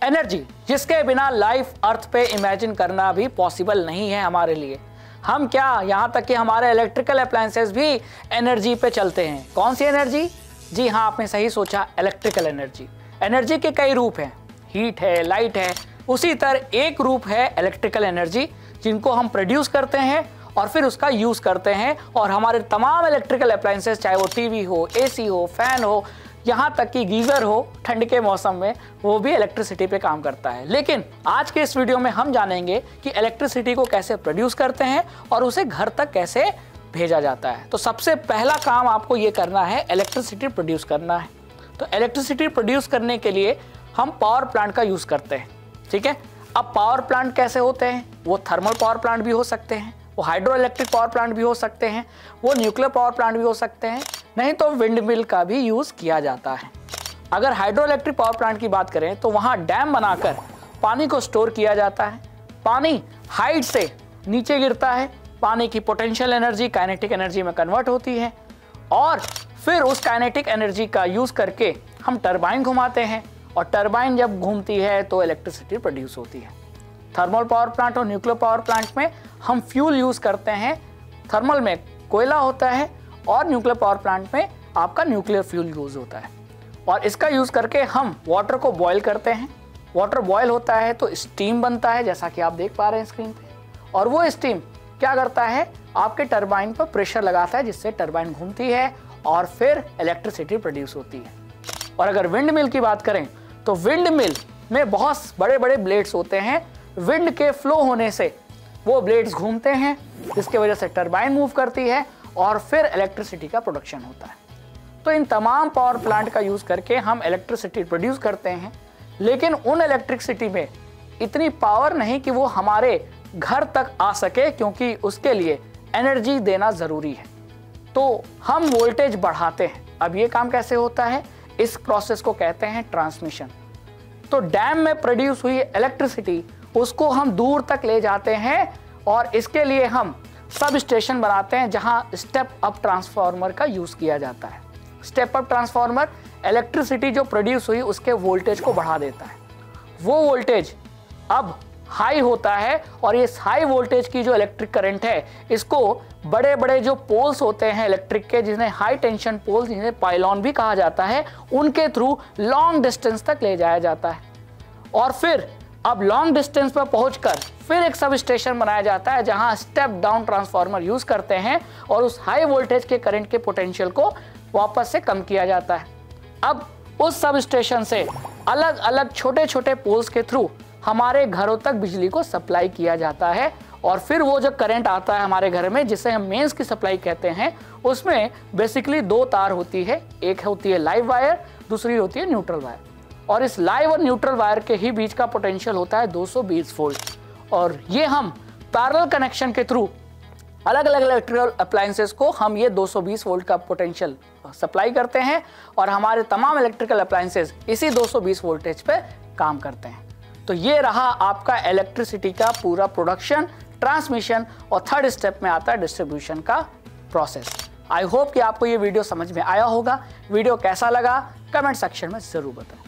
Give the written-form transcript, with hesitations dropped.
Energy जिसके बिना life अर्थ पे इमेजिन करना भी पॉसिबल नहीं है हमारे लिए। हम क्या, यहाँ तक कि हमारे इलेक्ट्रिकल अप्लायंसेस भी एनर्जी पे चलते हैं। कौन सी एनर्जी? जी हाँ, आपने सही सोचा, इलेक्ट्रिकल एनर्जी। एनर्जी के कई रूप हैं, हीट है, लाइट है। उसी तरह एक रूप है इलेक्ट्रिकल एनर्जी, जिनको हम प्रोड्यूस करते हैं और फिर उसका यूज़ करते हैं। और हमारे तमाम इलेक्ट्रिकल अप्लायंसेस, चाहे वो टीवी हो, एसी हो, फैन हो, यहाँ तक कि गीज़र हो ठंड के मौसम में, वो भी इलेक्ट्रिसिटी पे काम करता है। लेकिन आज के इस वीडियो में हम जानेंगे कि इलेक्ट्रिसिटी को कैसे प्रोड्यूस करते हैं और उसे घर तक कैसे भेजा जाता है। तो सबसे पहला काम आपको ये करना है, इलेक्ट्रिसिटी प्रोड्यूस करना है। तो इलेक्ट्रिसिटी प्रोड्यूस करने के लिए हम पावर प्लांट का यूज़ करते हैं, ठीक है। अब पावर प्लांट कैसे होते हैं? वो थर्मल पावर प्लांट भी हो सकते हैं, वो हाइड्रो इलेक्ट्रिक पावर प्लांट भी हो सकते हैं, वो न्यूक्लियर पावर प्लांट भी हो सकते हैं, नहीं तो विंड मिल का भी यूज़ किया जाता है। अगर हाइड्रो इलेक्ट्रिक पावर प्लांट की बात करें तो वहाँ डैम बनाकर पानी को स्टोर किया जाता है। पानी हाइट से नीचे गिरता है, पानी की पोटेंशियल एनर्जी काइनेटिक एनर्जी में कन्वर्ट होती है और फिर उस काइनेटिक एनर्जी का यूज़ करके हम टरबाइन घुमाते हैं और टरबाइन जब घूमती है तो इलेक्ट्रिसिटी प्रोड्यूस होती है। थर्मल पावर प्लांट और न्यूक्लियर पावर प्लांट में हम फ्यूल यूज़ करते हैं। थर्मल में कोयला होता है और न्यूक्लियर पावर प्लांट में आपका न्यूक्लियर फ्यूल यूज़ होता है। और इसका यूज़ करके हम वाटर को बॉयल करते हैं। वाटर बॉयल होता है तो स्टीम बनता है, जैसा कि आप देख पा रहे हैं स्क्रीन पे। और वो स्टीम क्या करता है, आपके टरबाइन पर प्रेशर लगाता है, जिससे टरबाइन घूमती है और फिर इलेक्ट्रिसिटी प्रोड्यूस होती है। और अगर विंड मिल की बात करें तो विंड मिल में बहुत बड़े बड़े ब्लेड्स होते हैं। विंड के फ्लो होने से वो ब्लेड्स घूमते हैं, जिसकी वजह से टरबाइन मूव करती है और फिर इलेक्ट्रिसिटी का प्रोडक्शन होता है। तो इन तमाम पावर प्लांट का यूज़ करके हम इलेक्ट्रिसिटी प्रोड्यूस करते हैं। लेकिन उन इलेक्ट्रिसिटी में इतनी पावर नहीं कि वो हमारे घर तक आ सके, क्योंकि उसके लिए एनर्जी देना ज़रूरी है। तो हम वोल्टेज बढ़ाते हैं। अब ये काम कैसे होता है? इस प्रोसेस को कहते हैं ट्रांसमिशन। तो डैम में प्रोड्यूस हुई इलेक्ट्रिसिटी उसको हम दूर तक ले जाते हैं और इसके लिए हम सब स्टेशन बनाते हैं, जहां स्टेप अप ट्रांसफार्मर का यूज़ किया जाता है। स्टेप अप ट्रांसफार्मर इलेक्ट्रिसिटी जो प्रोड्यूस हुई उसके वोल्टेज को बढ़ा देता है। वो वोल्टेज अब हाई होता है और इस हाई वोल्टेज की जो इलेक्ट्रिक करंट है, इसको बड़े बड़े जो पोल्स होते हैं इलेक्ट्रिक के, जिन्हें हाई टेंशन पोल्स, जिन्हें पाइलॉन भी कहा जाता है, उनके थ्रू लॉन्ग डिस्टेंस तक ले जाया जाता है। और फिर अब लॉन्ग डिस्टेंस पर पहुंचकर फिर एक सब स्टेशन बनाया जाता है, जहां स्टेप डाउन ट्रांसफार्मर यूज़ करते हैं और उस हाई वोल्टेज के करंट के पोटेंशियल को वापस से कम किया जाता है। अब उस सब स्टेशन से अलग अलग छोटे छोटे पोल्स के थ्रू हमारे घरों तक बिजली को सप्लाई किया जाता है। और फिर वो जो करंट आता है हमारे घर में, जिसे हम मेंस की सप्लाई कहते हैं, उसमें बेसिकली दो तार होती है। एक होती है लाइव वायर, दूसरी होती है न्यूट्रल वायर। और इस लाइव और न्यूट्रल वायर के ही बीच का पोटेंशियल होता है 220 वोल्ट। और ये हम पैरेलल कनेक्शन के थ्रू अलग अलग इलेक्ट्रिकल अप्लायंसेस को हम ये 220 वोल्ट का पोटेंशियल सप्लाई करते हैं और हमारे तमाम इलेक्ट्रिकल अप्लायंसेस इसी 220 वोल्टेज पे काम करते हैं। तो ये रहा आपका इलेक्ट्रिसिटी का पूरा प्रोडक्शन, ट्रांसमिशन और थर्ड स्टेप में आता है डिस्ट्रीब्यूशन का प्रोसेस। आई होप कि आपको ये वीडियो समझ में आया होगा। वीडियो कैसा लगा कमेंट सेक्शन में ज़रूर बताएं।